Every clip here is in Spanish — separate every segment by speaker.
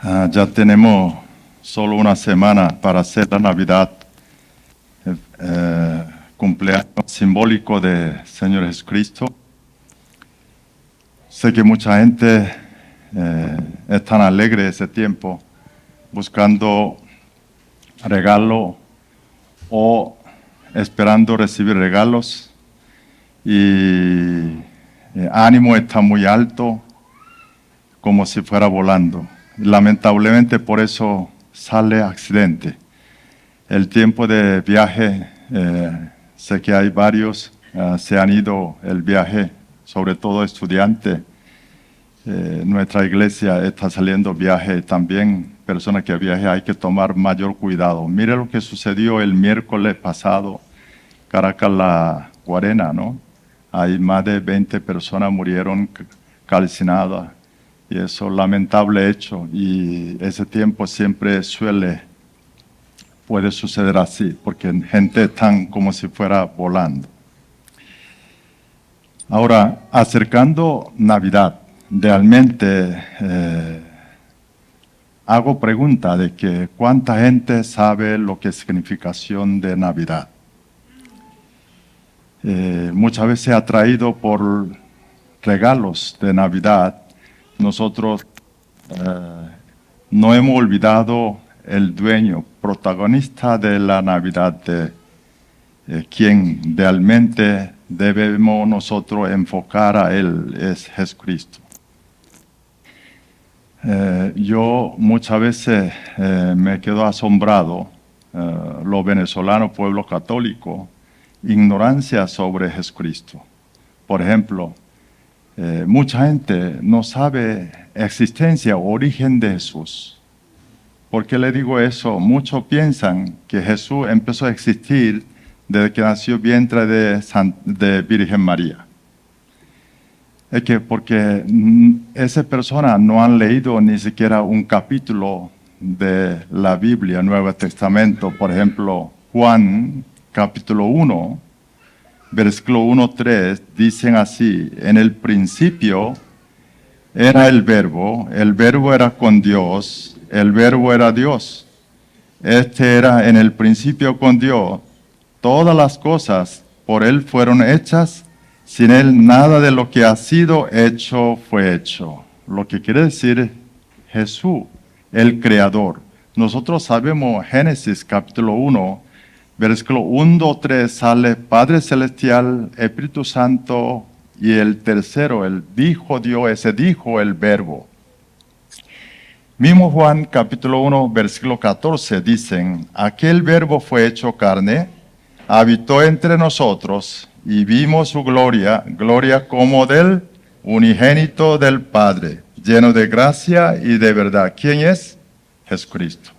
Speaker 1: Ya tenemos solo una semana para hacer la Navidad, cumpleaños simbólico de Señor Jesucristo. Sé que mucha gente es tan alegre ese tiempo, buscando regalo o esperando recibir regalos, y ánimo está muy alto, como si fuera volando. Lamentablemente por eso sale accidente. El tiempo de viaje, sé que hay varios, se han ido el viaje, sobre todo estudiantes. Nuestra iglesia está saliendo viaje también, personas que viajen, hay que tomar mayor cuidado. Mire lo que sucedió el miércoles pasado, Caracas, La Guarena, ¿no? Hay más de 20 personas murieron calcinadas. Y eso es lamentable hecho, y ese tiempo siempre puede suceder así, porque gente están como si fuera volando. Ahora, acercando Navidad, realmente hago pregunta de que cuánta gente sabe lo que es significación de Navidad. Muchas veces atraído por regalos de Navidad, nosotros no hemos olvidado el dueño, protagonista de la Navidad, de quien realmente debemos nosotros enfocar a Él, es Jesucristo. Yo muchas veces me quedo asombrado, los venezolanos, pueblo católico, ignorancia sobre Jesucristo. Por ejemplo, mucha gente no sabe existencia o origen de Jesús. ¿Por qué le digo eso? Muchos piensan que Jesús empezó a existir desde que nació vientre de Virgen María. Es que porque esas personas no han leído ni siquiera un capítulo de la Biblia, Nuevo Testamento. Por ejemplo, Juan capítulo 1, versículo 1-3, dicen así: en el principio era el verbo era con Dios, el verbo era Dios. Este era en el principio con Dios. Todas las cosas por Él fueron hechas, sin Él nada de lo que ha sido hecho fue hecho. Lo que quiere decir Jesús, el Creador. Nosotros sabemos Génesis capítulo 1, versículo 1-3 sale Padre Celestial, Espíritu Santo, y el tercero, el dijo Dios, ese dijo el verbo. Mismo Juan capítulo 1, versículo 14 dicen: aquel verbo fue hecho carne, habitó entre nosotros, y vimos su gloria, gloria como del unigénito del Padre, lleno de gracia y de verdad. ¿Quién es? Jesucristo.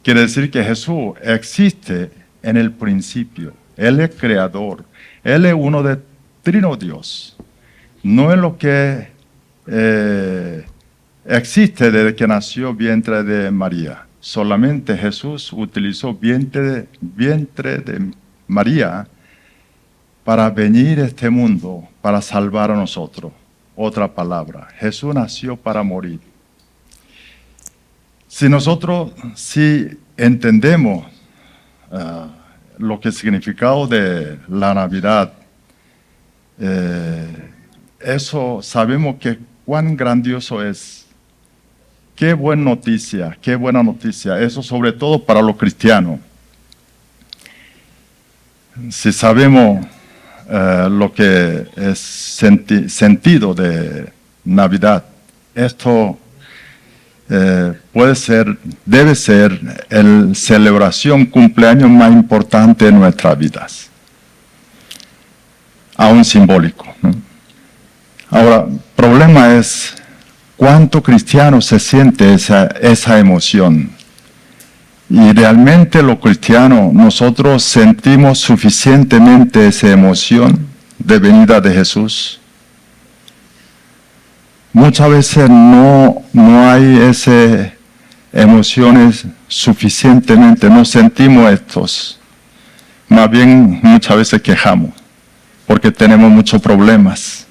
Speaker 1: Quiere decir que Jesús existe en el principio. Él es creador. Él es uno de Trino Dios. No es lo que existe desde que nació vientre de María. Solamente Jesús utilizó vientre de María para venir a este mundo, para salvar a nosotros. Otra palabra, Jesús nació para morir. Si nosotros entendemos lo que es el significado de la Navidad, eso sabemos que cuán grandioso es. Qué buena noticia. Eso sobre todo para los cristianos. Si sabemos lo que es sentido de Navidad, esto debe ser la celebración, cumpleaños más importante de nuestras vidas, aún simbólico, ¿no? Ahora, el problema es cuánto cristiano se siente esa emoción. Y realmente los cristianos, nosotros sentimos suficientemente esa emoción de venida de Jesús. Muchas veces no hay esas emociones suficientemente, no sentimos estos. Más bien muchas veces quejamos porque tenemos muchos problemas.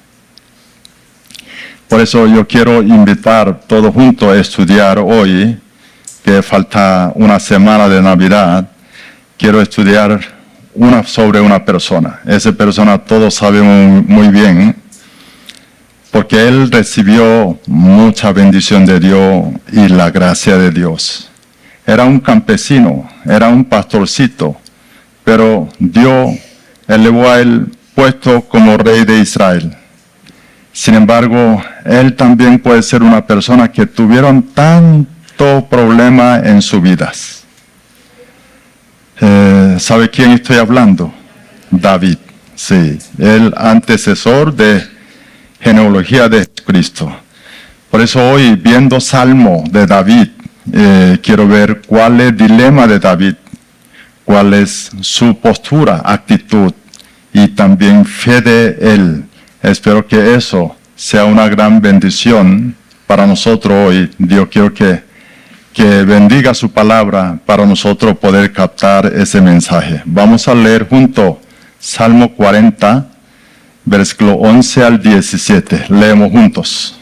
Speaker 1: Por eso yo quiero invitar todos juntos a estudiar hoy, que falta una semana de Navidad. Quiero estudiar sobre una persona. Esa persona todos sabemos muy bien, porque él recibió mucha bendición de Dios y la gracia de Dios. Era un campesino, era un pastorcito, pero Dios elevó a él puesto como rey de Israel. Sin embargo, él también puede ser una persona que tuvieron tanto problema en sus vidas. ¿Sabe quién estoy hablando? David, sí, el antecesor de genealogía de Cristo. Por eso hoy, viendo Salmo de David, quiero ver cuál es el dilema de David, cuál es su postura, actitud y también fe de él. Espero que eso sea una gran bendición para nosotros hoy. Dios quiero que bendiga su palabra para nosotros poder captar ese mensaje. Vamos a leer juntos Salmo 40, versículo 11 al 17. Leemos juntos.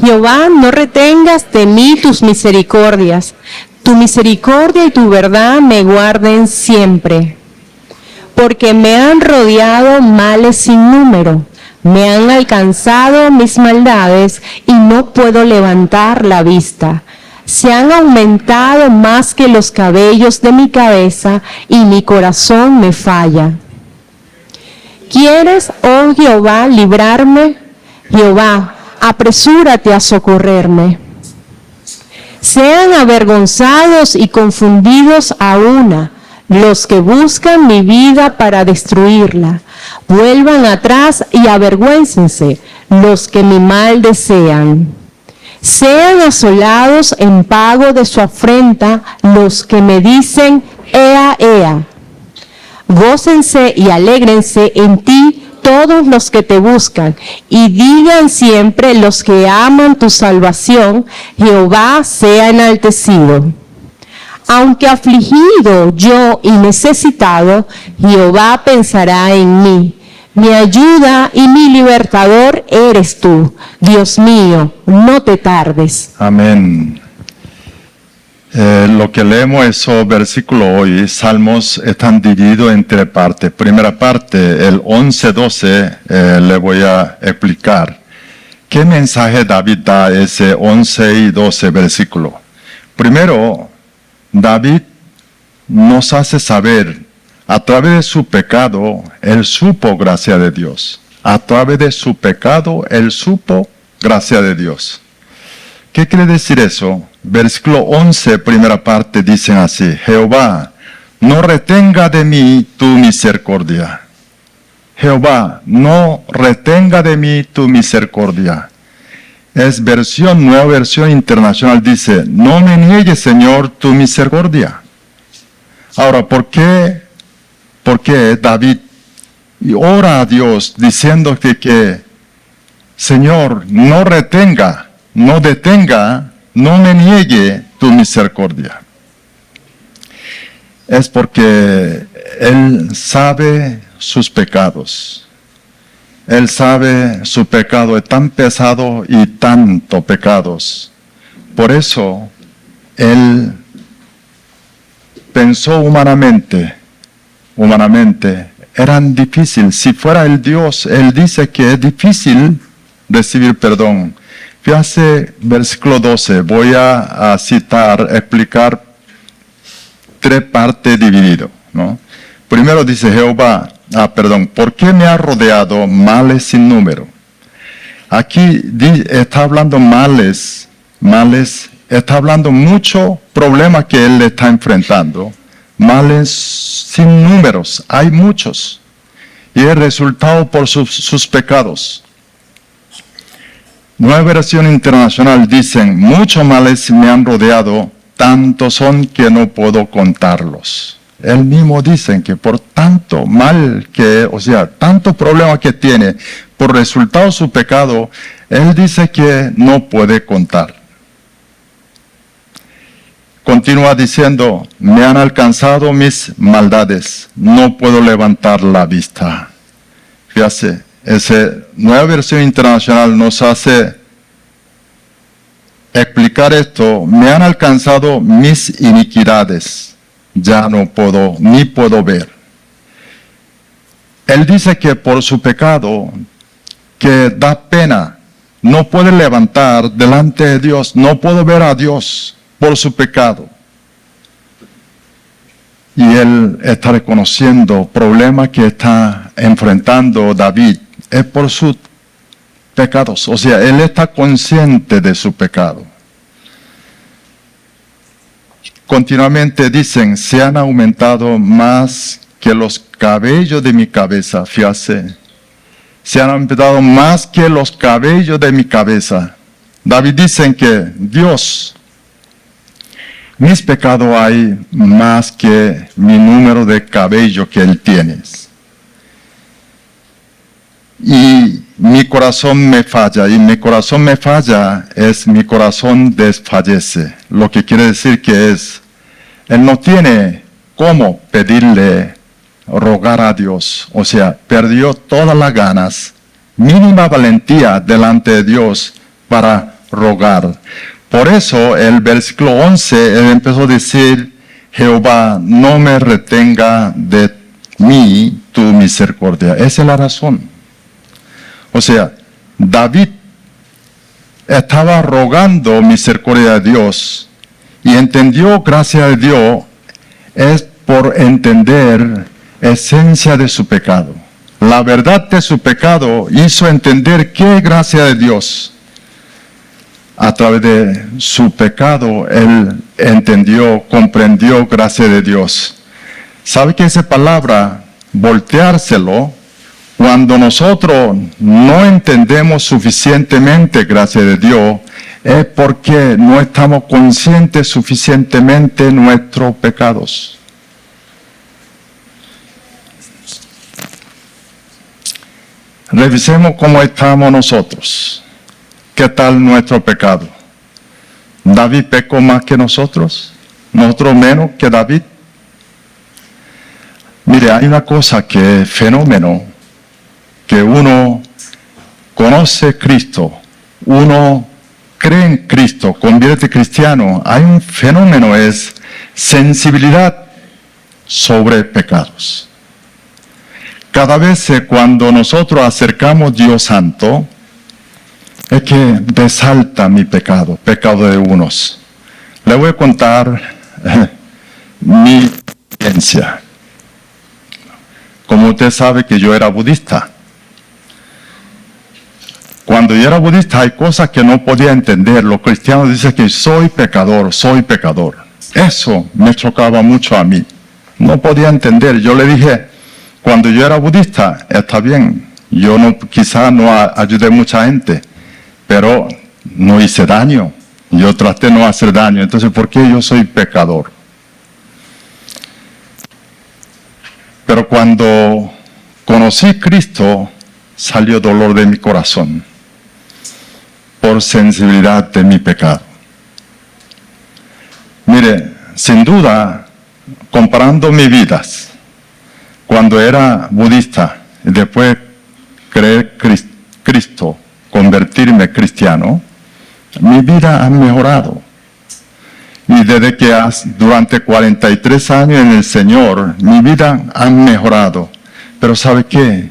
Speaker 2: Jehová, no retengas de mí tus misericordias. Tu misericordia y tu verdad me guarden siempre. Porque me han rodeado males sin número. Me han alcanzado mis maldades y no puedo levantar la vista. Se han aumentado más que los cabellos de mi cabeza y mi corazón me falla. ¿Quieres, oh Jehová, librarme? Jehová, apresúrate a socorrerme. Sean avergonzados y confundidos a una los que buscan mi vida para destruirla. Vuelvan atrás y avergüéncense los que mi mal desean. Sean asolados en pago de su afrenta los que me dicen, ea, ea. Gócense y alégrense en ti todos los que te buscan, y digan siempre los que aman tu salvación, Jehová sea enaltecido. Aunque afligido yo y necesitado, Jehová pensará en mí. Mi ayuda y mi libertador eres tú. Dios mío, no te tardes.
Speaker 1: Amén. Lo que leemos esos versículos hoy, Salmos están divididos en tres partes. Primera parte, el 11-12, le voy a explicar. ¿Qué mensaje David da ese 11 y 12 versículos? Primero, David nos hace saber, a través de su pecado, él supo gracia de Dios. A través de su pecado, él supo gracia de Dios. ¿Qué quiere decir eso? Versículo 11, primera parte, dicen así: Jehová, no retenga de mí tu misericordia. Jehová, no retenga de mí tu misericordia. Es nueva versión internacional, dice, no me niegues, Señor, tu misericordia. Ahora, ¿por qué David ora a Dios diciendo que Señor, no retenga, no detenga, no me niegue tu misericordia? Es porque Él sabe sus pecados. Él sabe su pecado es tan pesado y tanto pecados. Por eso, Él pensó humanamente, eran difíciles. Si fuera el Dios, Él dice que es difícil recibir perdón. Fíjate, versículo 12, voy a citar, explicar tres partes divididas, ¿no? Primero dice Jehová, ¿por qué me ha rodeado males sin número? Aquí está hablando males, está hablando mucho problema que él está enfrentando. Males sin números, hay muchos. Y es resultado por sus pecados. Nueva versión internacional dicen, muchos males me han rodeado, tantos son que no puedo contarlos. Él mismo dice que por tanto mal tanto problema que tiene, por resultado de su pecado, él dice que no puede contar. Continúa diciendo, me han alcanzado mis maldades, no puedo levantar la vista. Fíjate, esa nueva versión internacional nos hace explicar esto, me han alcanzado mis iniquidades, ya no puedo, ni puedo ver. Él dice que por su pecado, que da pena, no puede levantar delante de Dios, no puedo ver a Dios por su pecado. Y él está reconociendo problemas que está enfrentando David, es por sus pecados, o sea, él está consciente de su pecado. Continuamente dicen, se han aumentado más que los cabellos de mi cabeza, fíjate, se han aumentado más que los cabellos de mi cabeza. David dice que Dios, mis pecados hay más que mi número de cabello que Él tiene. Y mi corazón me falla, y mi corazón me falla es mi corazón desfallece. Lo que quiere decir que es, Él no tiene cómo pedirle, rogar a Dios. O sea, perdió todas las ganas, mínima valentía delante de Dios para rogar. Por eso el versículo 11, él empezó a decir, Jehová, no me retenga de mí tu misericordia. Esa es la razón. O sea, David estaba rogando misericordia de Dios y entendió gracia de Dios es por entender esencia de su pecado. La verdad de su pecado hizo entender qué es gracia de Dios. A través de su pecado, él entendió, comprendió gracia de Dios. ¿Sabe que esa palabra, volteárselo, cuando nosotros no entendemos suficientemente gracia de Dios, es porque no estamos conscientes suficientemente de nuestros pecados. Revisemos cómo estamos nosotros. ¿Qué tal nuestro pecado? ¿David pecó más que nosotros? ¿Nosotros menos que David? Mire, hay una cosa que es fenómeno, que uno conoce a Cristo, uno cree en Cristo, convierte cristiano. Hay un fenómeno, es sensibilidad sobre pecados. Cada vez cuando nosotros acercamos a Dios Santo, es que resalta mi pecado, pecado de unos. Le voy a contar mi experiencia. Como usted sabe que yo era budista. Cuando yo era budista hay cosas que no podía entender. Los cristianos dicen que soy pecador, soy pecador. Eso me chocaba mucho a mí. No podía entender. Yo le dije, cuando yo era budista, está bien. Yo quizás no ayudé a mucha gente, pero no hice daño. Yo traté de no hacer daño. Entonces, ¿por qué yo soy pecador? Pero cuando conocí a Cristo, salió dolor de mi corazón por sensibilidad de mi pecado. Mire, sin duda, comparando mis vidas, cuando era budista y después creer Cristo, convertirme cristiano, mi vida ha mejorado. Y desde que durante 43 años en el Señor, mi vida ha mejorado. Pero ¿sabe qué?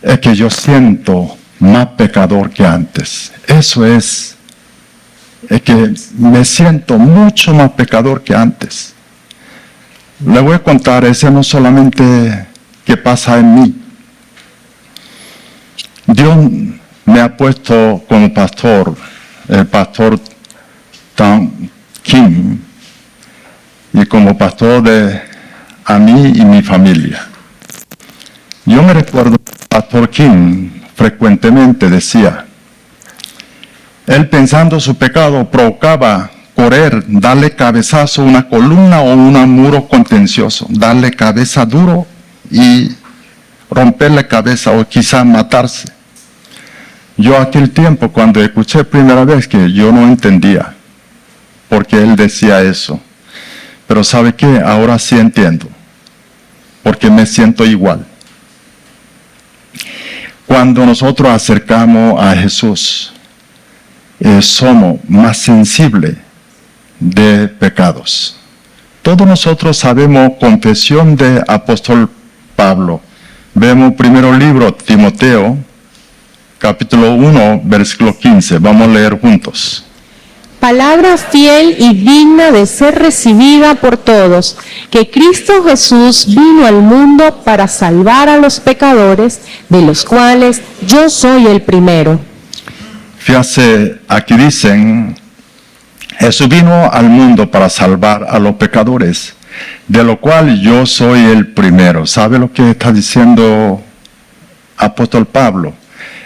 Speaker 1: Es que yo siento más pecador que antes. Eso es que me siento mucho más pecador que antes. Le voy a contar, ese no solamente que pasa en mí. Dios me ha puesto como pastor, el pastor Tom Kim, y como pastor a mí y mi familia. Yo me recuerdo que el pastor Kim frecuentemente decía, él pensando su pecado provocaba correr, darle cabezazo a una columna o un muro contencioso, darle cabeza duro y romperle cabeza o quizás matarse. Yo aquel tiempo cuando escuché primera vez que yo no entendía por qué él decía eso. Pero ¿sabe qué? Ahora sí entiendo. Porque me siento igual. Cuando nosotros acercamos a Jesús, somos más sensibles de pecados. Todos nosotros sabemos confesión de apóstol Pablo. Vemos primero libro Timoteo, capítulo 1, versículo 15. Vamos a leer juntos.
Speaker 2: Palabra fiel y digna de ser recibida por todos, que Cristo Jesús vino al mundo para salvar a los pecadores, de los cuales yo soy el primero.
Speaker 1: Fíjate, aquí dicen, Jesús vino al mundo para salvar a los pecadores, de lo cual yo soy el primero. ¿Sabe lo que está diciendo apóstol Pablo?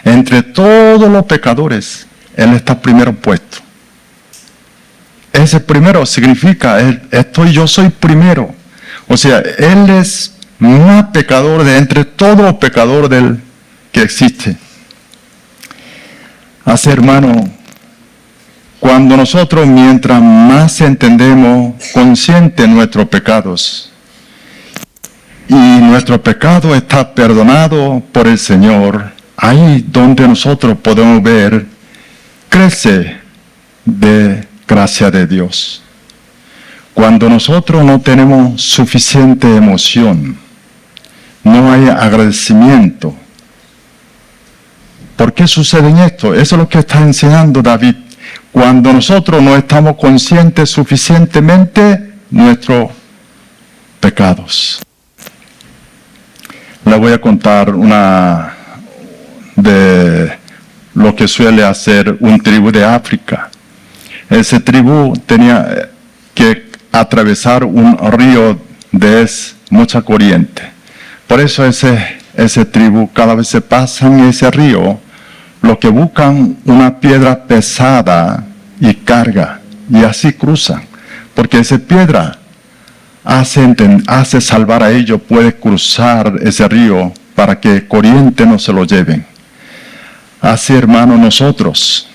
Speaker 1: Entre todos los pecadores, Él está primero puesto. Ese primero significa, yo soy primero. O sea, Él es más pecador de entre todos los pecadores que existe. Así, hermano, cuando nosotros, mientras más entendemos, conscientes nuestros pecados, y nuestro pecado está perdonado por el Señor, ahí donde nosotros podemos ver, crece de gracia de Dios. Cuando nosotros no tenemos suficiente emoción, no hay agradecimiento. ¿Por qué sucede esto? Eso es lo que está enseñando David. Cuando nosotros no estamos conscientes suficientemente de nuestros pecados. Le voy a contar una de lo que suele hacer un tribu de África. Esa tribu tenía que atravesar un río de mucha corriente. Por eso ese tribu, cada vez se pasan ese río, lo que buscan una piedra pesada y carga, y así cruzan. Porque esa piedra hace salvar a ellos, puede cruzar ese río para que corriente no se lo lleven. Así, hermanos, nosotros,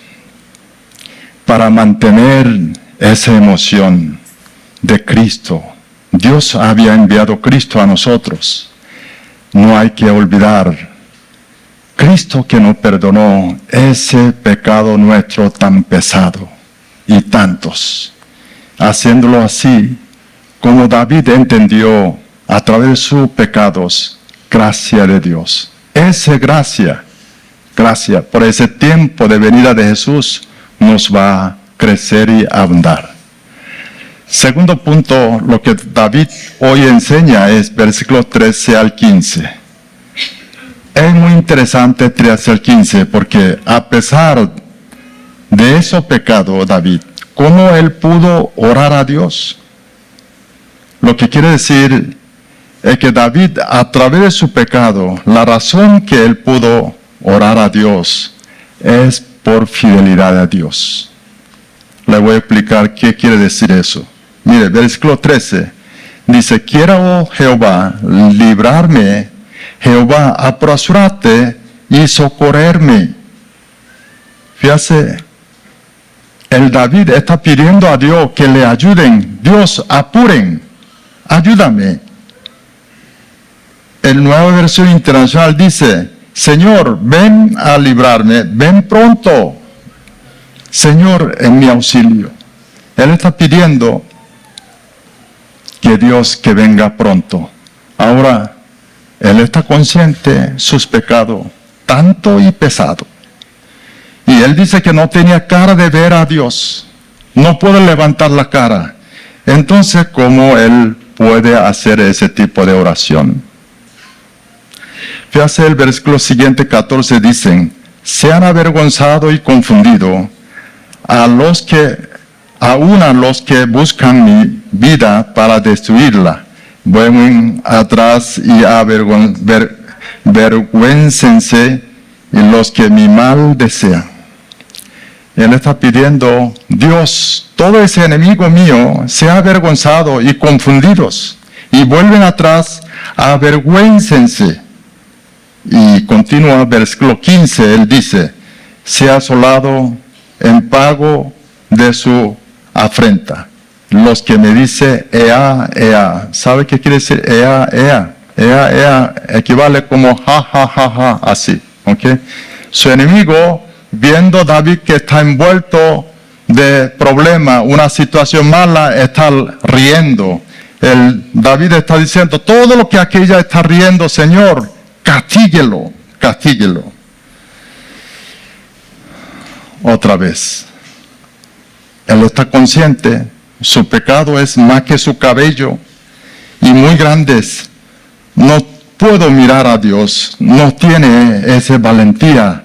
Speaker 1: para mantener esa emoción de Cristo, Dios había enviado a Cristo a nosotros. No hay que olvidar, Cristo que nos perdonó ese pecado nuestro tan pesado y tantos. Haciéndolo así, como David entendió a través de sus pecados, gracia de Dios. Esa gracia por ese tiempo de venida de Jesús, nos va a crecer y abundar. Segundo punto, lo que David hoy enseña es versículos 13 al 15. Es muy interesante 13 al 15 porque a pesar de esos pecados, David, ¿cómo él pudo orar a Dios? Lo que quiere decir es que David, a través de su pecado, la razón que él pudo orar a Dios es por fidelidad a Dios. Le voy a explicar qué quiere decir eso. Mire, versículo 13, dice, quiera, oh Jehová, librarme, Jehová, apresúrate y socorrerme. Fíjese, el David está pidiendo a Dios que le ayuden. Dios, apuren, ayúdame. El Nueva Versión Internacional dice, Señor, ven a librarme, ven pronto. Señor, en mi auxilio. Él está pidiendo que Dios que venga pronto. Ahora, él está consciente de sus pecados, tanto y pesado. Y él dice que no tenía cara de ver a Dios. No puede levantar la cara. Entonces, ¿cómo él puede hacer ese tipo de oración? Fíjate el versículo siguiente, 14, dicen, sean avergonzados y confundidos aún a los que buscan mi vida para destruirla. Vuelven atrás y avergüéncense los que mi mal desean. Él está pidiendo, Dios, todo ese enemigo mío sea avergonzado y confundidos. Y vuelven atrás, avergüéncense. Y continúa, versículo 15, él dice, sea asolado en pago de su afrenta. Los que me dicen, ea, ea. ¿Sabe qué quiere decir? Ea, ea. Ea, ea equivale como ja, ja, ja, ja, así. ¿Ok? Su enemigo viendo David que está envuelto de problema, una situación mala, está riendo. David está diciendo, todo lo que aquella está riendo, Señor, castíguelo, castíguelo. Otra vez, él está consciente, su pecado es más que su cabello y muy grandes. No puedo mirar a Dios, no tiene esa valentía,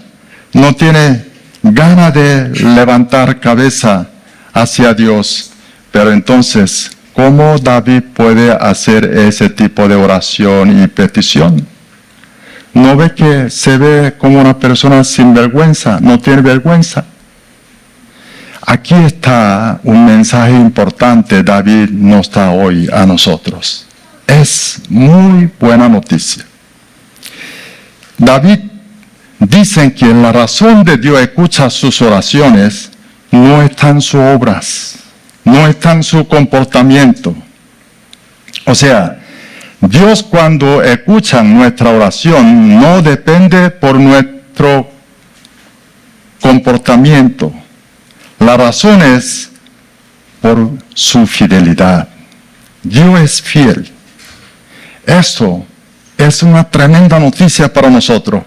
Speaker 1: no tiene ganas de levantar cabeza hacia Dios. Pero entonces, ¿cómo David puede hacer ese tipo de oración y petición? ¿No ve que se ve como una persona sin vergüenza? ¿No tiene vergüenza? Aquí está un mensaje importante, David nos da hoy a nosotros. Es muy buena noticia. David dice que la razón de Dios escucha sus oraciones no está en sus obras, no está en su comportamiento. O sea, Dios cuando escucha nuestra oración no depende por nuestro comportamiento. La razón es por su fidelidad. Dios es fiel. Esto es una tremenda noticia para nosotros.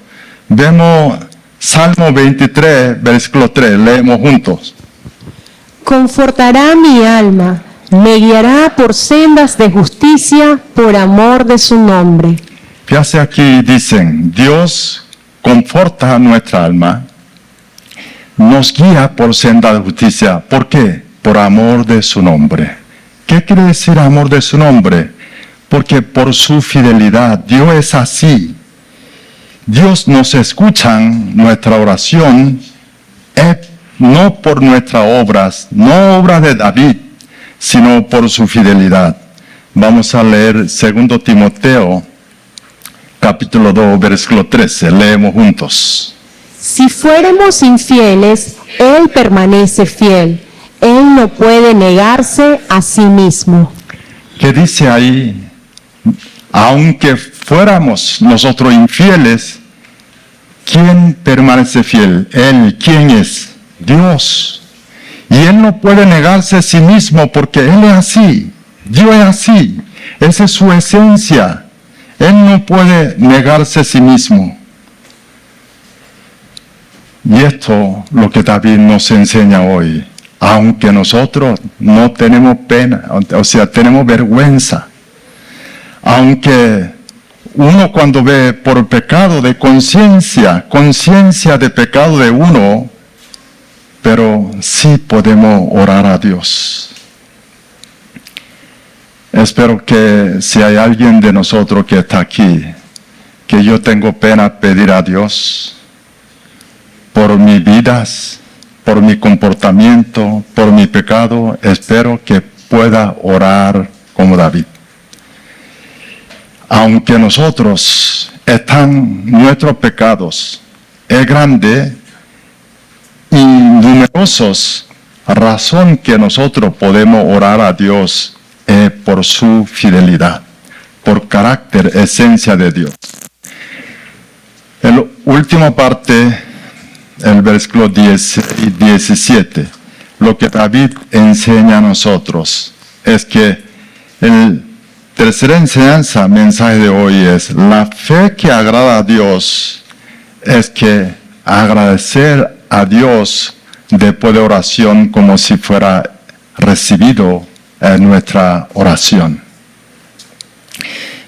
Speaker 1: Vemos Salmo 23, versículo 3, leemos juntos.
Speaker 2: Confortará mi alma, me guiará por sendas de justicia por amor de su nombre.
Speaker 1: Fíjate aquí, dicen, Dios conforta nuestra alma, nos guía por senda de justicia. ¿Por qué? Por amor de su nombre. ¿Qué quiere decir amor de su nombre? Porque por su fidelidad, Dios es así. Dios nos escucha nuestra oración, no por nuestras obras, no obras de David, sino por su fidelidad. Vamos a leer 2 Timoteo, capítulo 2, versículo 13. Leemos juntos.
Speaker 2: Si fuéramos infieles, Él permanece fiel. Él no puede negarse a sí mismo.
Speaker 1: ¿Qué dice ahí? Aunque fuéramos nosotros infieles, ¿quién permanece fiel? Él, ¿quién es? Dios. Y Él no puede negarse a sí mismo porque Él es así. Dios es así. Esa es su esencia. Él no puede negarse a sí mismo. Y esto es lo que David nos enseña hoy. Aunque nosotros no tenemos pena, o sea, tenemos vergüenza. Aunque uno cuando ve por pecado de conciencia de pecado de uno, pero sí podemos orar a Dios. Espero que si hay alguien de nosotros que está aquí, que yo tengo pena pedir a Dios por mis vidas, por mi comportamiento, por mi pecado, espero que pueda orar como David. Aunque nosotros están nuestros pecados, es grande y numerosos, razón que nosotros podemos orar a Dios es por su fidelidad, por carácter, esencia de Dios. En la última parte, el versículo 10 y 17, lo que David enseña a nosotros es que el tercera enseñanza, mensaje de hoy es, la fe que agrada a Dios es que agradecer a Dios después de oración como si fuera recibido en nuestra oración.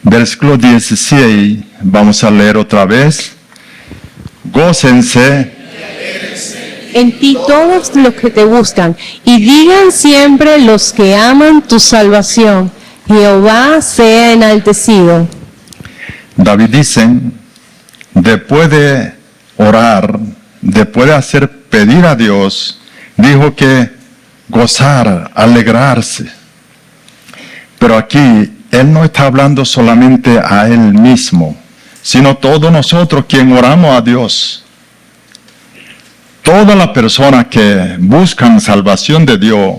Speaker 1: Versículo 16, vamos a leer otra vez. Gócense
Speaker 2: En ti todos los que te buscan, y digan siempre los que aman tu salvación, Jehová sea enaltecido.
Speaker 1: David dice, después de orar, después de pedir a Dios, dijo que gozar, alegrarse. Pero aquí, él no está hablando solamente a él mismo, sino todos nosotros quien oramos a Dios. Todas las personas que buscan salvación de Dios,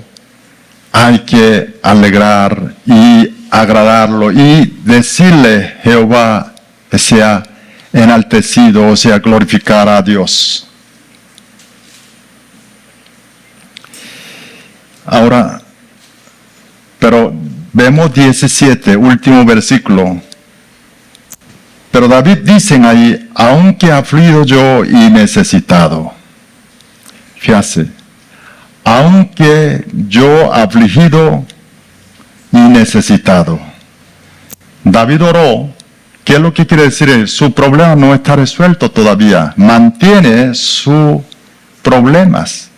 Speaker 1: hay que alegrar y agradarlo y decirle Jehová sea enaltecido, o sea glorificar a Dios. Ahora, pero vemos 17, último versículo. Pero David dice ahí, aunque afligido yo y necesitado. Fíjate, aunque yo afligido y necesitado. David oró. ¿Qué es lo que quiere decir? Su problema no está resuelto todavía. Mantiene sus problemas.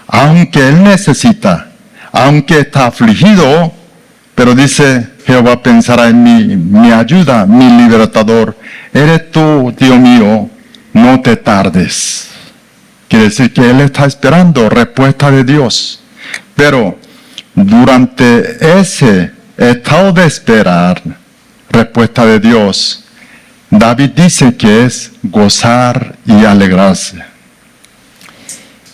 Speaker 1: Aunque él necesita, aunque está afligido, pero dice, Jehová pensará en mí, mi ayuda, mi libertador. Eres tú, Dios mío, no te tardes. Quiere decir que él está esperando respuesta de Dios. Pero durante ese estado de esperar respuesta de Dios, David dice que es gozar y alegrarse.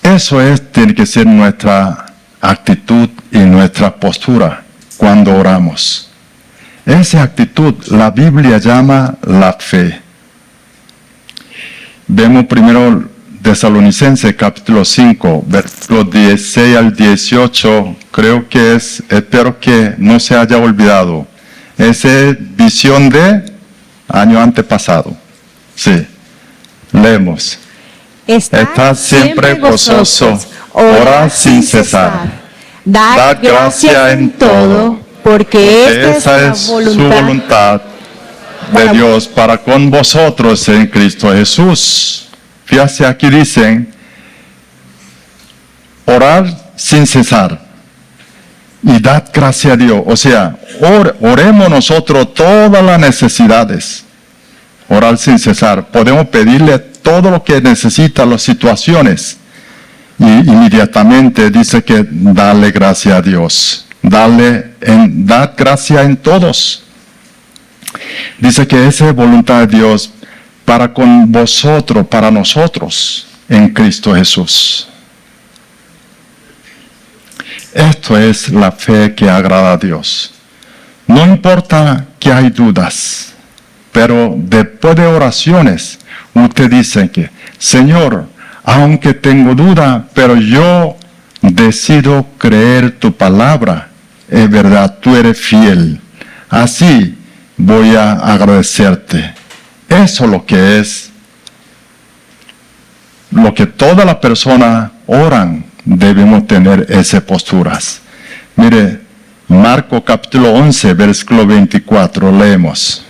Speaker 1: Eso tiene que ser nuestra actitud y nuestra postura cuando oramos. Esa actitud la Biblia llama la fe. Vemos primero Tesalonicenses capítulo 5, versículos 16 al 18, creo que espero que no se haya olvidado. Esa es visión de año antepasado. Sí, leemos. Estad siempre gozosos, orad sin cesar.
Speaker 2: Dad gracia en todo, porque esta es
Speaker 1: su voluntad de Dios para con vosotros en Cristo Jesús. Fíjate, aquí dicen, orar sin cesar y dad gracia a Dios. O sea, oremos nosotros todas las necesidades. Orar sin cesar. Podemos pedirle todo lo que necesita, las situaciones. Y inmediatamente dice que dale gracia a Dios. Dad gracia en todos. Dice que esa es voluntad de Dios para con vosotros, para nosotros, en Cristo Jesús. Esto es la fe que agrada a Dios. No importa que hay dudas, pero después de oraciones, usted dice que, Señor, aunque tengo duda, pero yo decido creer tu palabra. Es verdad, tú eres fiel. Así voy a agradecerte. Eso es lo que todas las personas oran. Debemos tener esas posturas. Mire, Marcos capítulo 11, versículo 24, leemos.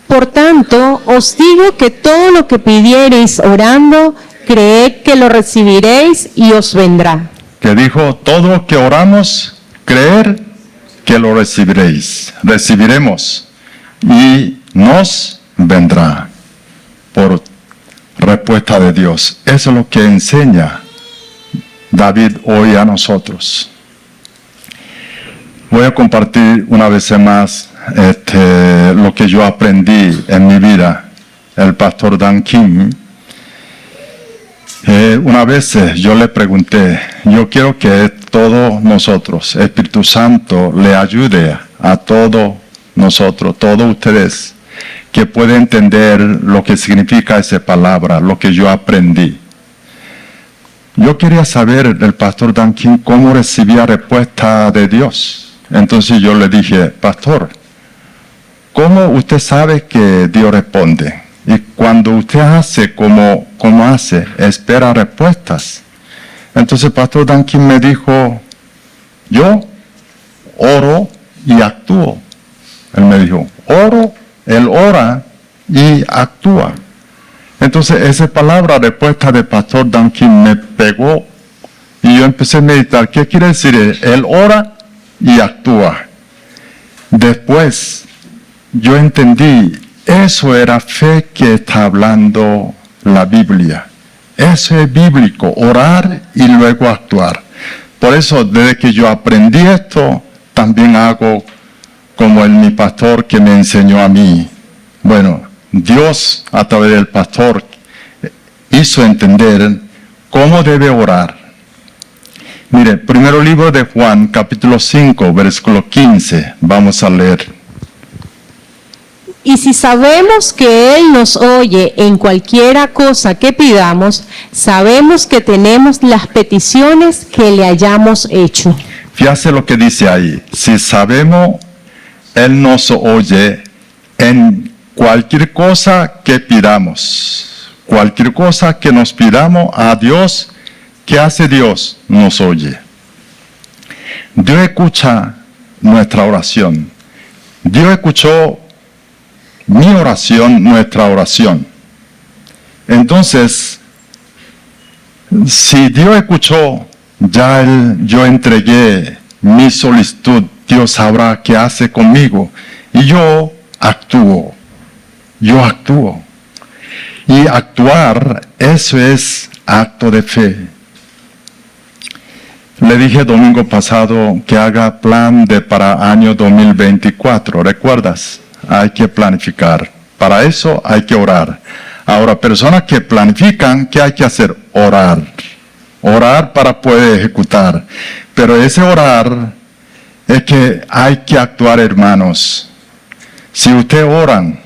Speaker 2: Por tanto, os digo que todo lo que pidiereis orando, creed que lo recibiréis y os vendrá.
Speaker 1: Que dijo, todo lo que oramos, creer que lo recibiréis. Recibiremos y nos vendrá por respuesta de Dios. Eso es lo que enseña David hoy a nosotros. Voy a compartir una vez más lo que yo aprendí en mi vida. El pastor Dan Kim, una vez yo le pregunté, yo quiero que todos nosotros, Espíritu Santo, le ayude a todos nosotros, todos ustedes, que pueden entender lo que significa esa palabra, lo que yo aprendí. Yo quería saber del pastor Dan Kim cómo recibía respuesta de Dios. Entonces yo le dije, pastor, ¿cómo usted sabe que Dios responde? Y cuando usted hace como hace, espera respuestas. Entonces el pastor Dan Kim me dijo, yo oro y actúo. Él me dijo, él ora y actúa. Entonces esa palabra, respuesta del pastor Dan Kim, me pegó y yo empecé a meditar. ¿Qué quiere decir? Él ora y actúa. Después yo entendí, eso era fe que está hablando la Biblia. Eso es bíblico, orar y luego actuar. Por eso, desde que yo aprendí esto, también hago como mi pastor que me enseñó a mí. Bueno, Dios a través del pastor hizo entender cómo debe orar. Mire, primero libro de Juan, capítulo 5, versículo 15, vamos a leer.
Speaker 2: Y si sabemos que Él nos oye en cualquiera cosa que pidamos, sabemos que tenemos las peticiones que le hayamos hecho.
Speaker 1: Fíjate lo que dice ahí. Si sabemos, Él nos oye en cualquier cosa que pidamos. Cualquier cosa que nos pidamos a Dios, ¿qué hace Dios? Nos oye. Dios escucha nuestra oración. Dios escuchó mi oración, nuestra oración. Entonces, si Dios escuchó, ya yo entregué mi solicitud, Dios sabrá qué hace conmigo. Y yo actúo. Y actuar, eso es acto de fe. Le dije domingo pasado que haga plan para año 2024, ¿recuerdas? Hay que planificar. Para eso hay que orar. Ahora, personas que planifican, ¿qué hay que hacer? Orar. Orar para poder ejecutar. Pero ese orar es que hay que actuar, hermanos. Si ustedes oran,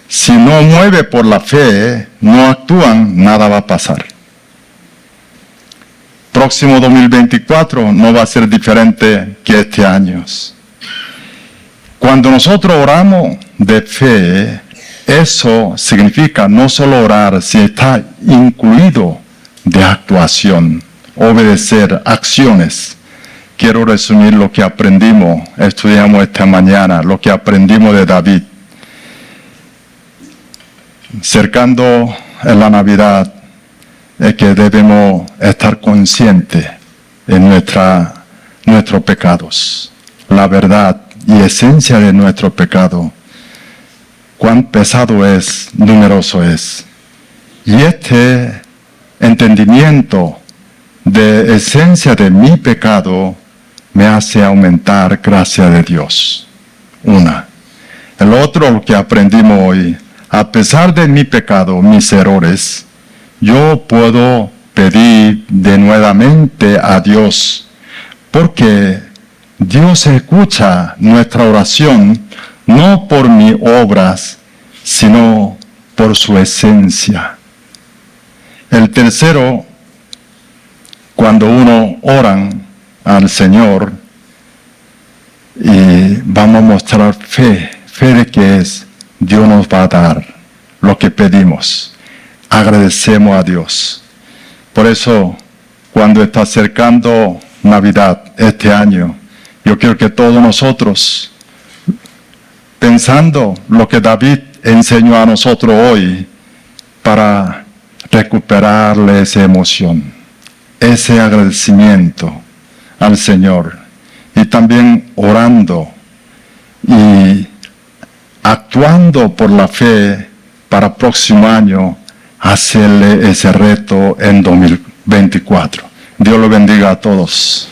Speaker 1: si no mueve por la fe, no actúan, nada va a pasar. Próximo 2024 no va a ser diferente que este año. Cuando nosotros oramos de fe, eso significa no solo orar, si está incluido de actuación, obedecer, acciones. Quiero resumir lo que estudiamos esta mañana, lo que aprendimos de David. Cercando en la Navidad, es que debemos estar conscientes de nuestros pecados, la verdad y esencia de nuestro pecado. Cuán pesado es, numeroso es. Y este entendimiento de esencia de mi pecado me hace aumentar gracia de Dios. El otro, lo que aprendimos hoy, a pesar de mi pecado, mis errores, yo puedo pedir de nuevamente a Dios, porque Dios escucha nuestra oración no por mis obras, sino por su esencia. El tercero, cuando uno ora al Señor, y vamos a mostrar fe de que Dios nos va a dar lo que pedimos. Agradecemos a Dios. Por eso, cuando está acercando Navidad este año, yo quiero que todos nosotros, pensando lo que David enseñó a nosotros hoy, para recuperarle esa emoción, ese agradecimiento al Señor, y también orando y actuando por la fe para el próximo año, hacerle ese reto en 2024. Dios lo bendiga a todos.